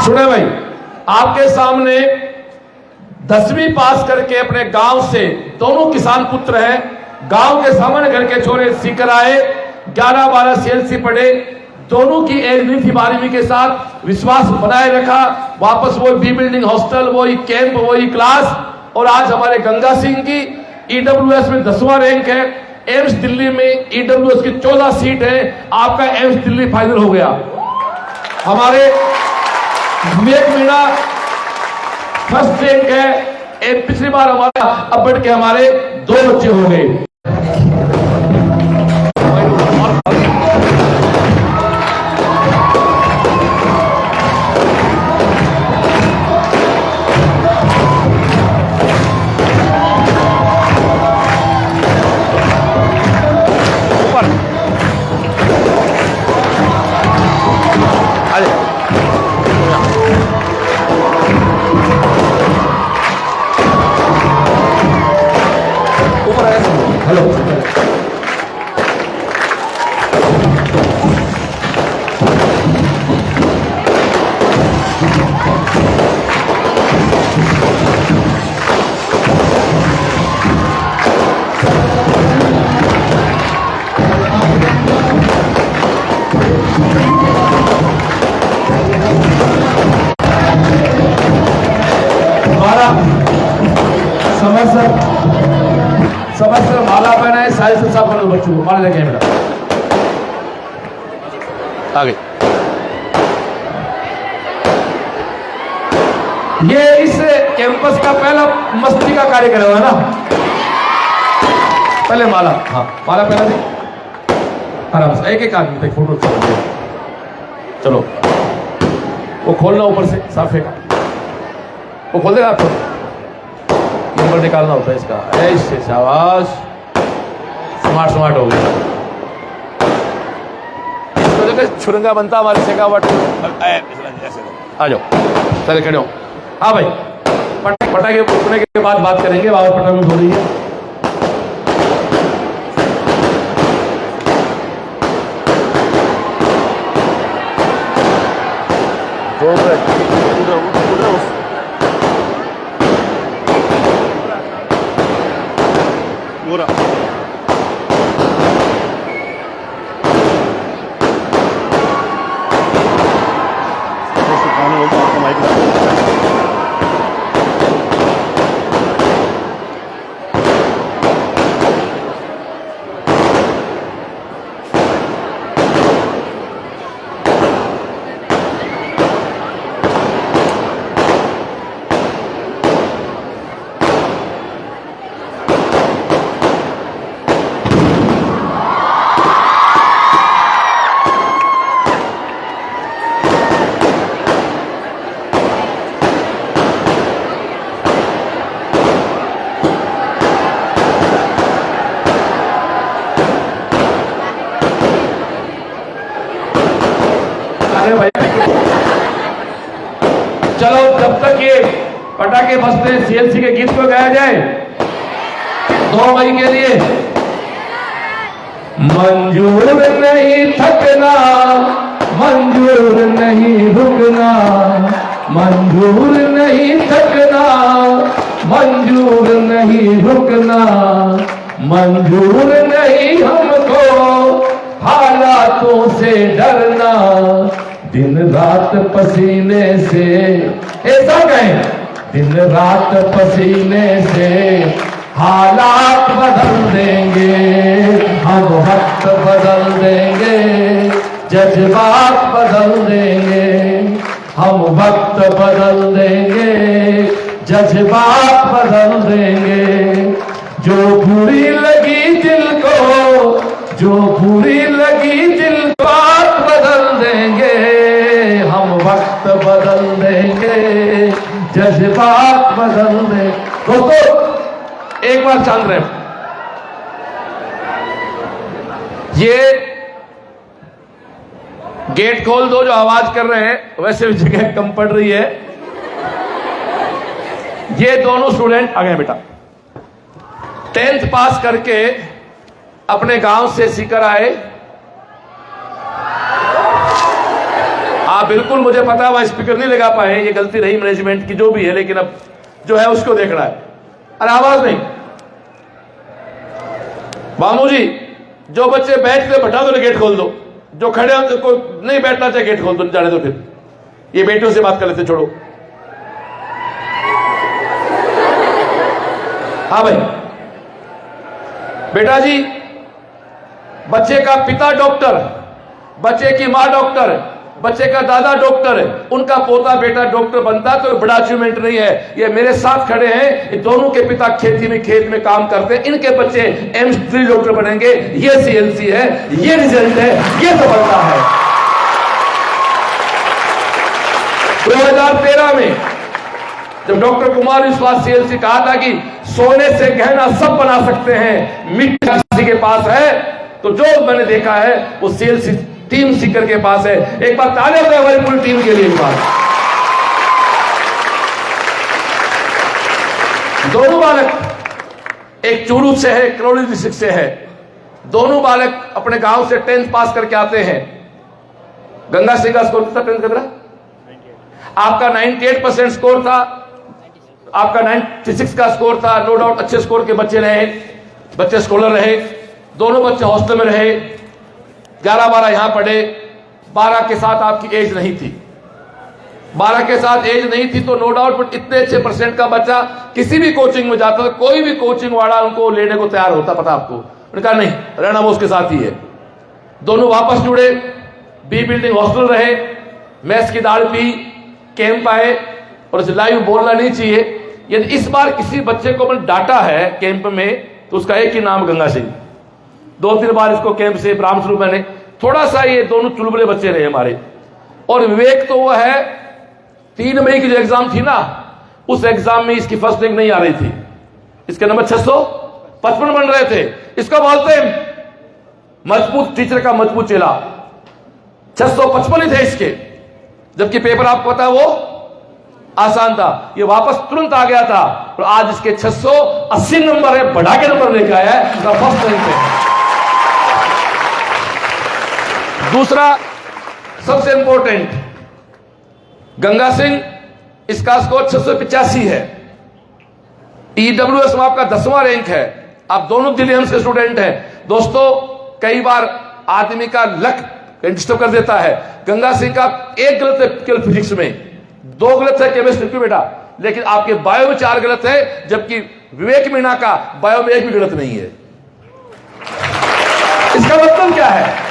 सुने भाई, आपके सामने 10वीं पास करके अपने गांव से दोनों किसान पुत्र हैं, गांव के सामने घर के छोरे सीकर आए, 11-12 सीएलसी पढ़े, दोनों की एज नहीं थी 12वीं के साथ, विश्वास बनाए रखा, वापस वही बी बिल्डिंग हॉस्टल, वही कैंप, वही क्लास। और आज हमारे गंगा सिंह की ईडब्ल्यूएस में 10वां रैंक है, एम्स दिल्ली में ईडब्ल्यूएस की 14 सीट है, आपका एम्स दिल्ली फाइनल हो गया। हमारे विवेक मीणा फर्स्ट रैंक है, पिछली बार हमारा अब बढ़ के हमारे 2 बच्चे हो गए। समस्या माला पहना है, साइज से साफ करो बच्चों को, माला लेके मेरा आगे। ये इस कैंपस का पहला मस्ती का कार्यक्रम है ना। पहले माला, हाँ माला पहना दी आराम से, एक आदमी तक फोटो चलो। वो खोलना ऊपर से साफे का, वो खोल देगा आपको, नंबर निकालना होता है इसका, ऐसे शाबाश, स्मार्ट हो गया। इसको देखो छुरंगा बनता हमारे शेखावट। आ जाओ चले खड़े हो। हाँ भाई, पटाखे फूटने के बाद बात करेंगे, बाबा पटाखे हो रही है। चलो जब तक ये पटाखे बजते सीएलसी के गीत को गाया जाए 2 मई के लिए। मंजूर नहीं थकना, मंजूर नहीं रुकना, मंजूर नहीं थकना, मंजूर नहीं रुकना, मंजूर नहीं हमको हालातों से डरना, दिन रात पसीने से, ऐसा कहें, दिन रात पसीने से हालात बदल देंगे, हम वक्त बदल देंगे, जज्बात बदल देंगे, हम वक्त बदल देंगे, जज्बात बदल देंगे। जो बुरी लगी दिल को, जो बुरी लगी दिल को, बात बदल देंगे, हम वक्त बदल देंगे, जज्बात बदल देंगे। दोस्तों एक बार चल रहे, ये गेट खोल दो जो आवाज कर रहे हैं, वैसे भी जगह कम पड़ रही है। ये दोनों स्टूडेंट आ गए बेटा, 10th पास करके अपने गांव से सीकर आए। आप बिल्कुल, मुझे पता है वह स्पीकर नहीं लगा पाए, ये गलती रही मैनेजमेंट की जो भी है, लेकिन अब जो है उसको देखना है। अरे आवाज नहीं। मामू जी, जो बच्चे बैठते बैठा दो, गेट खोल दो। जो खड़े हो को नहीं बैठना चाहिए, गेट खोल दो, जाने दो। फिर ये बेटियों से बात कर लेते, छोड़ो। हाँ भाई, बेटा जी, बच्चे का पिता डॉक्टर, बच्चे की मां डॉक्टर, बच्चे का दादा डॉक्टर, उनका पोता बेटा डॉक्टर बनता तो बड़ा अचीवमेंट नहीं है। ये मेरे साथ खड़े हैं, ये दोनों के पिता खेती में खेत में काम करते हैं, इनके बच्चे एम्स 3 डॉक्टर बनेंगे। ये सीएलसी है, ये रिजल्ट है, ये सफलता है। 2013 में जब डॉक्टर कुमार विश्वास सीएलसी कहा था कि सोने से गहना सब बना सकते हैं, मिट्टी किसी के पास है, तो जो मैंने देखा है वो सीएलसी टीम सीकर के पास है। एक बार तालियां हो हमारी पूरी टीम के लिए। एक बार दोनों बालक, एक चूरू से है, करौली डिस्ट्रिक्ट से है। दोनों बालक अपने गांव से 10th पास करके आते हैं। गंगा सिंह का स्कोर कितना 10th का? आपका 98% स्कोर था, आपका 96 का स्कोर था। नो डाउट अच्छे स्कोर के बच्चे रहे, बच्चे स्कॉलर रहे। दोनों बच्चे हॉस्टल में रहे, 11-12 यहां पढ़े। 12 के साथ आपकी एज नहीं थी, 12 के साथ एज नहीं थी तो नो डाउट, बट इतने अच्छे परसेंट का बच्चा किसी भी कोचिंग में जाता था, कोई भी कोचिंग वाला उनको लेने को तैयार होता। पता आपको? उन्होंने कहा नहीं, रहना वो उसके साथ ही है। दोनों वापस जुड़े, बी बिल्डिंग हॉस्टल रहे, मैथ्स की दाल पी, कैंप आए। और इसे लाइव बोलना नहीं चाहिए, यदि इस बार किसी बच्चे को मैंने डांटा है कैंप में तो उसका एक ही नाम गंगा सिंह। 2-3 बार इसको कैंप से ब्राह्म स्वरूप मैंने, थोड़ा सा ये दोनों चुलबुले बच्चे रहे हमारे। और विवेक तो वो है, 3 मई की जो एग्जाम थी ना, उस एग्जाम में इसकी फर्स्ट रैंक नहीं आ रही थी, इसके नंबर 655 बन रहे थे। इसको बोलते हैं मजबूत टीचर का मजबूत चेला। 655 ही थे इसके, जबकि पेपर आपको पता है वो आसान था। ये वापस तुरंत आ गया था और आज इसके 680 नंबर है, बढ़ा के नंबर लेकर आया है, फर्स्ट रैंक पे। दूसरा सबसे इंपॉर्टेंट, गंगा सिंह, इसका स्कोर 685 है। ईडब्ल्यूएस में आपका 10वां रैंक है। आप दोनों दिल्ली एम्स के स्टूडेंट हैं। दोस्तों, कई बार आदमी का लक डिस्टर्ब कर देता है। गंगा सिंह का एक गलत है केवल फिजिक्स में, 2 गलत है केमिस्ट्री की बेटा, लेकिन आपके बायो में 4 गलत है, जबकि विवेक मीणा का बायो में 1 भी गलत नहीं है। इसका मतलब क्या है?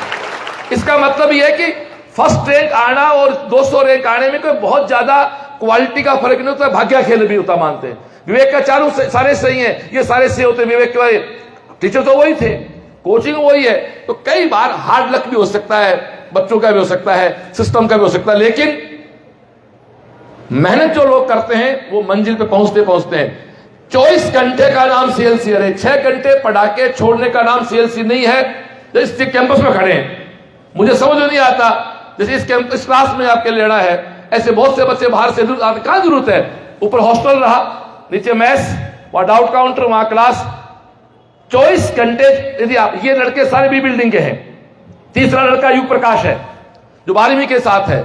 इसका मतलब यह है कि फर्स्ट रैंक आना और 200 रैंक आने में कोई बहुत ज्यादा क्वालिटी का फर्क नहीं होता, भाग्य खेल भी होता मानते हैं। विवेक का चारों सारे सही हैं, ये सारे सही होते। विवेक के टीचर तो वही थे, कोचिंग वही है, तो कई बार हार्ड लक भी हो सकता है, बच्चों का भी हो सकता है, सिस्टम का भी हो सकता है, लेकिन मेहनत जो लोग करते हैं वो मंजिल पे पहुंचते पहुंचते हैं। 24 घंटे का नाम सीएलसी है, 6 घंटे पढ़ा के छोड़ने का नाम सीएलसी नहीं है। जैसे कैंपस में खड़े हैं, मुझे समझ नहीं आता, जैसे इस क्लास में आपके लेना है, ऐसे बहुत से बच्चे बाहर से आते, कहां जरूरत है? ऊपर हॉस्टल रहा, नीचे मैथ्स, वहां डाउट काउंटर, वहां क्लास, 24 घंटे। यदि आप, ये लड़के सारे बी बिल्डिंग के हैं। तीसरा लड़का युग प्रकाश है जो 12वीं के साथ है।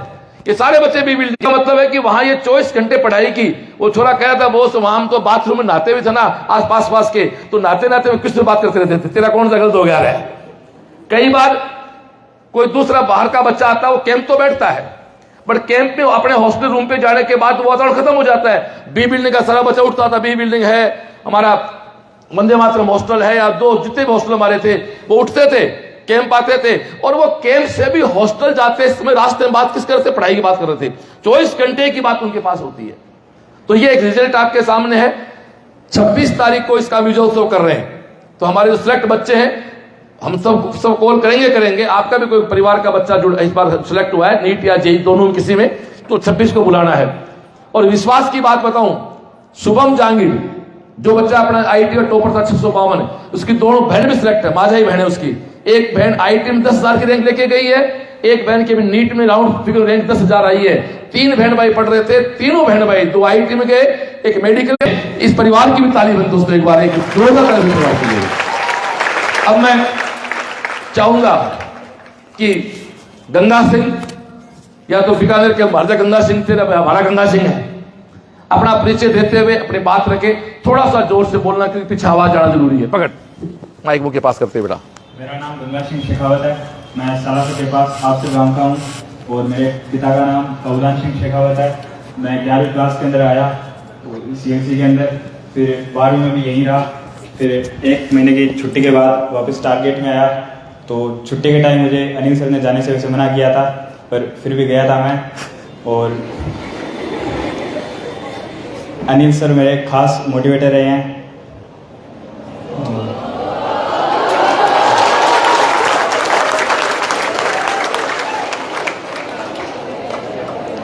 ये सारे बच्चे बी बिल्डिंग का मतलब है कि वहां ये 24 घंटे पढ़ाई की। वो छोरा कह रहा था, बोस वहां हम तो बाथरूम में नहाते हुए थे ना, आस पास के, तो नहाते नहाते किससे बात करते रहते थे, तेरा कौन सा गलत हो गया है। कई बार कोई दूसरा बाहर का बच्चा आता है, वो कैंप तो बैठता है, बट कैंप में अपने हॉस्टल रूम पे जाने के बाद वातावरण खत्म हो जाता है। बी बिल्डिंग का सारा बच्चा उठता था, बी बिल्डिंग है हमारा, वंदे मातरम हॉस्टल है, या 2 जितने भी हॉस्टल हमारे थे, वो उठते थे, कैंप आते थे, और वो कैंप से भी हॉस्टल जाते समय रास्ते में बात किस तरह से पढ़ाई की बात कर रहे थे। 24 घंटे की बात उनके पास होती है। तो ये एक रिजल्ट आपके सामने है। 26 तारीख को इसका विजयोत्सव कर रहे हैं, तो हमारे जो सिलेक्ट बच्चे हैं, हम सब कॉल करेंगे। आपका भी कोई परिवार का बच्चा जो इस बार सिलेक्ट हुआ है, नीट या जेई दोनों में किसी में, तो 26 को बुलाना है। और विश्वास की बात बताऊं, शुभम जहांगीर जो बच्चा अपना आईटी का टॉपर था 652, उसकी दोनों बहन भी सिलेक्ट है, माझा ही बहन है उसकी। एक बहन आईटी में 10,000 की रैंक लेके गई है, एक बहन के भी नीट में राउंड फिगर रैंक 10,000 आई है। 3 बहन भाई पढ़ रहे थे, तीनों बहन भाई 2 आईटी में गए, एक मेडिकल में। इस परिवार की भी ताली बन दोस्तों, एक बार एक जोरदार परिवार के लिए। अब मैं चाहूंगा कि गंगा सिंह या तो बीकानेर के महाराजा गंगा सिंह थे, हमारा गंगा सिंह है। अपना परिचय देते हुए अपनी बात रखे, थोड़ा सा जोर से बोलना क्योंकि पीछे आवाज आना जरूरी है। पकड़ माइक मुंह के पास करते बेटा। मेरा नाम गंगा सिंह शेखावत है, मैं सालासर के पास आपसे गांव का हूँ और मेरे पिता का नाम कौदान सिंह शेखावत है। मैं 11वीं क्लास के अंदर आया CLC के अंदर, फिर 12वीं में भी यहीं रहा। फिर 1 महीने की छुट्टी के बाद वापस टारगेट में आया। तो छुट्टी के टाइम मुझे अनिल सर ने जाने से वैसे मना किया था, पर फिर भी गया था मैं। और अनिल सर मेरे खास मोटिवेटर रहे हैं।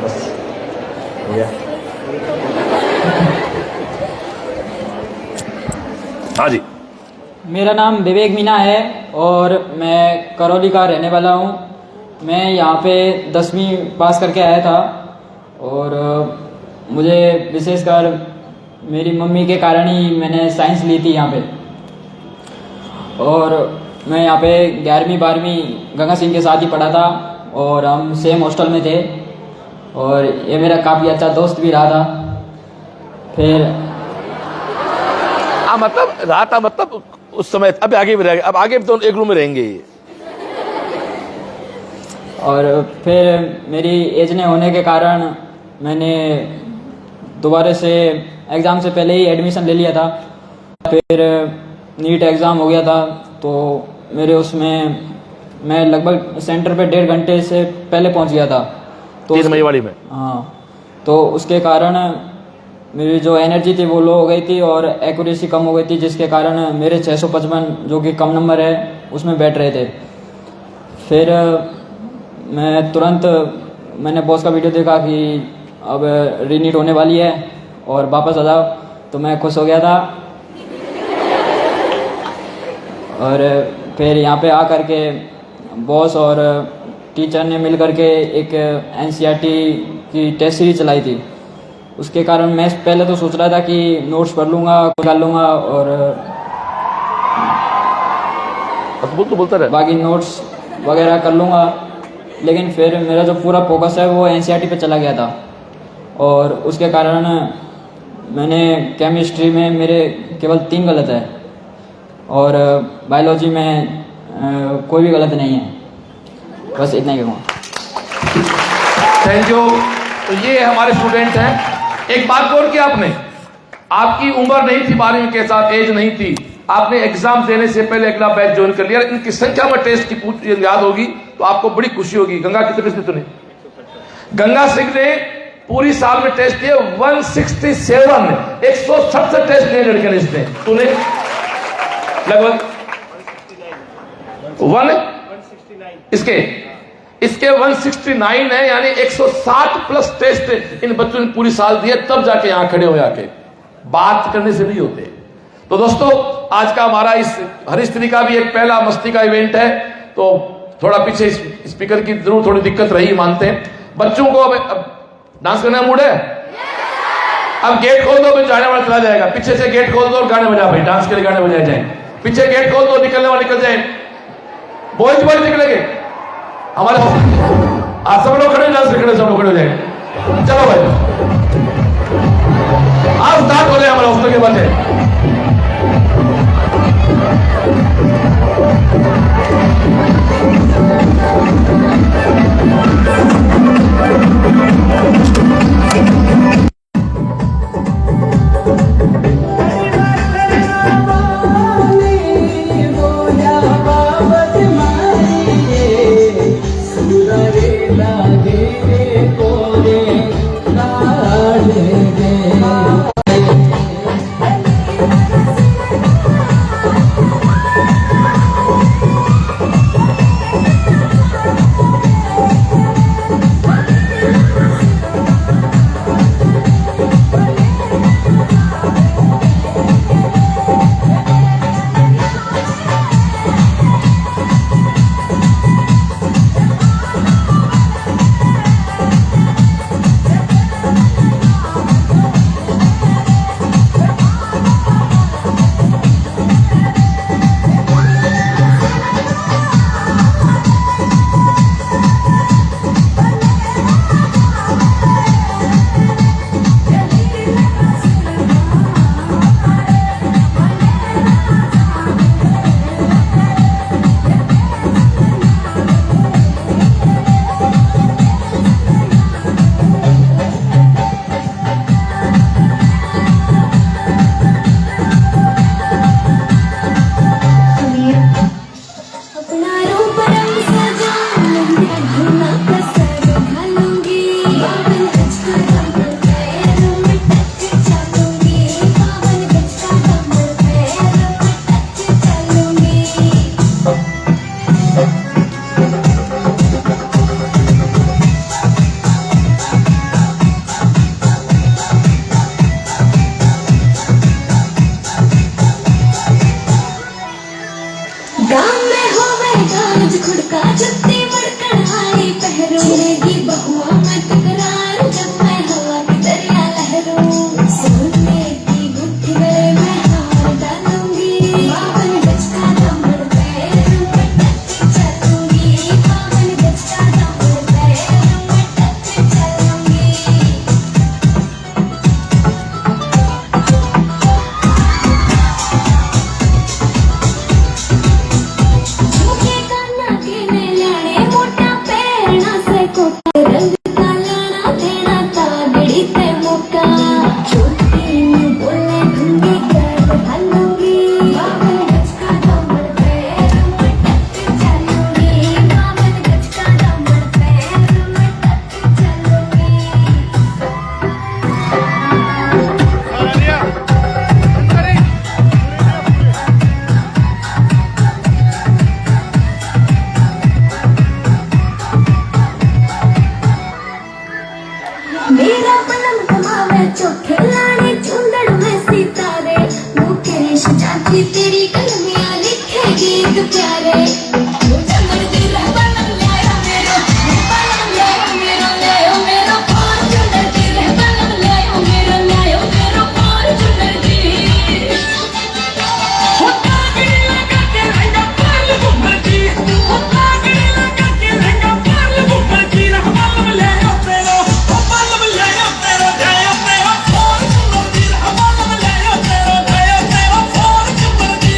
बस हो गया। हाँ जी। मेरा नाम विवेक मीना है और मैं करौली का रहने वाला हूँ। मैं यहाँ पे 10वीं पास करके आया था और मुझे विशेषकर मेरी मम्मी के कारण ही मैंने साइंस ली थी यहाँ पे। और मैं यहाँ पे 11वीं 12वीं गंगा सिंह के साथ ही पढ़ा था और हम सेम हॉस्टल में थे और ये मेरा काफ़ी अच्छा दोस्त भी रहा था। फिर मतलब रहा था, मतलब उस समय अब आगे भी रहेगा, अब आगे भी तो एक रूम में रहेंगे ये। और फिर मेरी एज ने होने के कारण मैंने दोबारा से एग्ज़ाम से पहले ही एडमिशन ले लिया था। फिर नीट एग्ज़ाम हो गया था तो मेरे उसमें मैं लगभग सेंटर पे 1.5 घंटे से पहले पहुंच गया था। तो 3 मई में हाँ, तो उसके कारण मेरी जो एनर्जी थी वो लो हो गई थी और एक्यूरेसी कम हो गई थी, जिसके कारण मेरे 655 जो कि कम नंबर है उसमें बैठ रहे थे। फिर मैं तुरंत मैंने बॉस का वीडियो देखा कि अब रीनीट होने वाली है और वापस आ जाओ, तो मैं खुश हो गया था। और फिर यहाँ पे आकर के बॉस और टीचर ने मिल करके एक NCERT की टेस्ट सीरीज चलाई थी। उसके कारण मैं पहले तो सोच रहा था कि नोट्स पढ़ लूँगा, निकाल लूँगा और तो बोलता रहे बाकी नोट्स वगैरह कर लूँगा, लेकिन फिर मेरा जो पूरा फोकस है वो NCERT पे चला गया था। और उसके कारण मैंने केमिस्ट्री में मेरे केवल 3 गलत है और बायोलॉजी में कोई भी गलत नहीं है। बस इतना ही कहूँगा। Thank you. तो ये हमारे स्टूडेंट हैं। एक बात गौर की आपने, आपकी उम्र नहीं थी 12वीं के साथ, एज नहीं थी, आपने एग्जाम देने से पहले अगला बैच ज्वाइन कर लिया। इनकी संख्या में टेस्ट की पूछ याद होगी तो आपको बड़ी खुशी होगी। गंगा कितने टेस्ट तूने? गंगा सिंह ने पूरी साल में टेस्ट दिए 167, 167 टेस्ट दिए लड़के ने इसने। तूने लगभग इसके 169 है, यानी 160 प्लस टेस्ट इन बच्चों ने पूरी साल दिए, तब जाके यहां खड़े हो। जाके बात करने से नहीं होते। तो दोस्तों आज का हमारा इस हरिश्री का भी एक पहला मस्ती का इवेंट है, तो थोड़ा पीछे स्पीकर की जरूर थोड़ी दिक्कत रही मानते हैं। बच्चों को अब डांस करने का मूड है? अब गेट खोल दो, फिर जाने वाला चला जाएगा। पीछे से गेट खोल दो और गाने बजा भाई, डांस के लिए गाने बजाए जाए। पीछे गेट खोल दो, निकलने वाले निकल जाए, बॉयज निकलेंगे हमारे। आज सब लोग खड़े, डांस खड़े, सब लोग खड़े हो जाए। चलो भाई, आज स्टार्ट हो रहे हमारे हॉस्टल के बच्चे। बलम कमावे चोखे लाने चुंदड़ में सितारे मुकेश जाती तेरी कलमियां लिखे गीत प्यारे चंदड़ दी रहबलम लाया मेरो लायो मेरो पार चंदड़ दी रहबलम लायो मेरो पार चंदड़ दी हो कागड़ी लगा के रंगा पाल घुमर की हो कागड़ी लगा के रंगा पाल घुमर की रहबलम लायो मेरो हो बलम लायो मेरो पार चंदड़ दी रहबलम लायो मेरो पार चंदड़ दी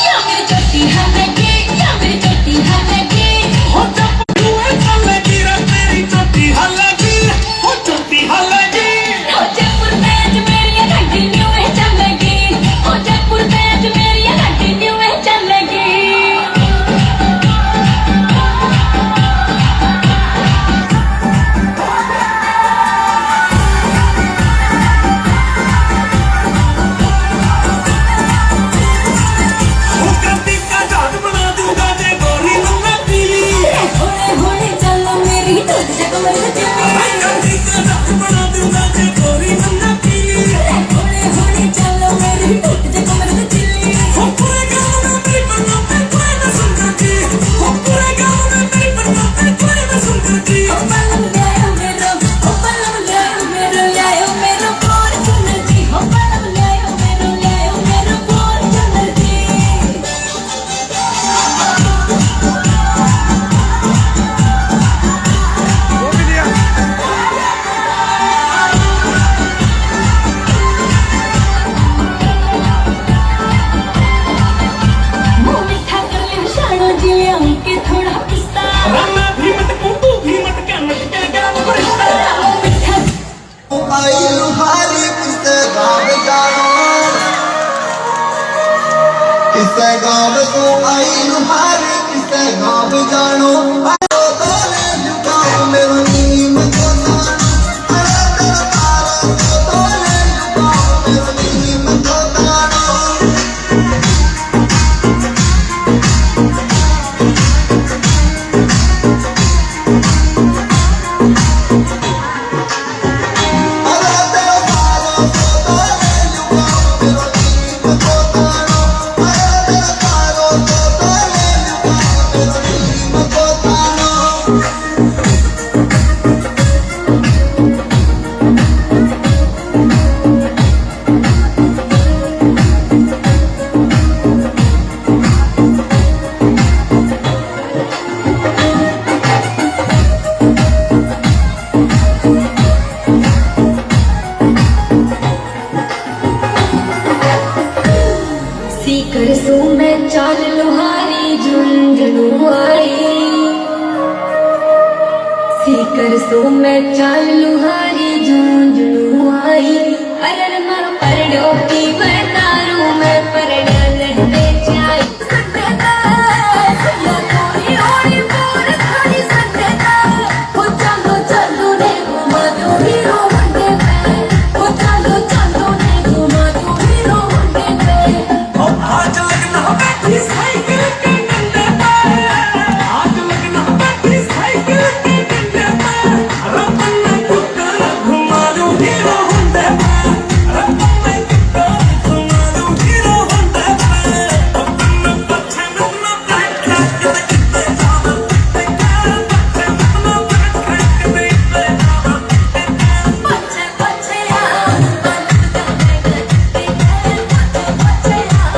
या मेरी चोटी है लगी हो जब तू चलेगी रे तेरी चोटी हलगी हो चोटी हलगी हो जयपुर बैज मेरी कंटिन्यू है चलेगी हो जयपुर बैज मेरी कंटिन्यू है चलेगी हो गद्दी का जान बना दूंगा जे गोरी लूंगा पीली होने होने चलो मेरी तुझ जग में मैं गद्दी का जान बना दूंगा जे गोरी लूंगा पीली होने होने चलो मेरी तुझ जग में चिल्ली हो पूरे गांव में मेरी बन्ना पे कोई न सुन करती हो पूरे गांव में मेरी बन्ना पे कोई न सुन करती ओ बलम लायो मेरो लायो मेरो पार चुनर दी हो बलम लायो मेरो पार चुनर दी मुंह मिठा कर ले शानो जिया के थोड़ा पिस्ता रामा भी मत कुंबू भी मत कहना के गाल बरसता मिठा आई लुहारी किसे गाँव जानो किसे गाँव तू आई लुहारी किसे गाँव जानो आयो तोले लुकाओ मेरो नीम को तानो आयो तेरा तारो को तोले लुकाओ मेरो नीम को तानो आयो तेरा तारो को तोले लुकाओ मेरो नीम को तानो आयो तेरा तारो को तोले लुकाओ मेरो नीम को तानो सीकर सो मैं चाल लुहारी झुंझुनू आई सीकर सो मैं चाल लुहारी झुंझुनू आई अरर मर परडो की मैं तारू मैं परडा लहरे जाई सन्नेदा या कोई ओड़ी मोर खड़ी सन्नेदा हो चलो रे घुमा दो हीरो वंडे पे हो चलो रे घुमा दो हीरो वंडे पे हो आज लगना बैठी साइकिल के डंडे पे आज लगना बैठी साइकिल के डंडे पे रतन में कुकर घुमा दूं हीरो होंडे पे रतन में कुकर घुमा दूं हीरो होंडे पे रतन में पछे में ना बैठ के कितने जावा ते कर पछे में ना बैठ के कितने जावा पछे पछे आ पलक पछे आ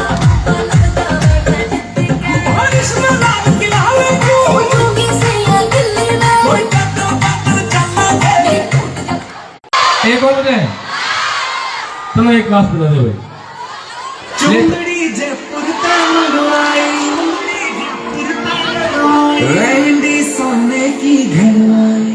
बारिश में लाल किलावे क्यों योगी से या दिल्ली में कोई कदम बदल चला गए एक और बजाए चलो एक क्लास बजा दो भाई चुंदड़ी जयपुर तमलवाई रेंडी सोने की घरवाई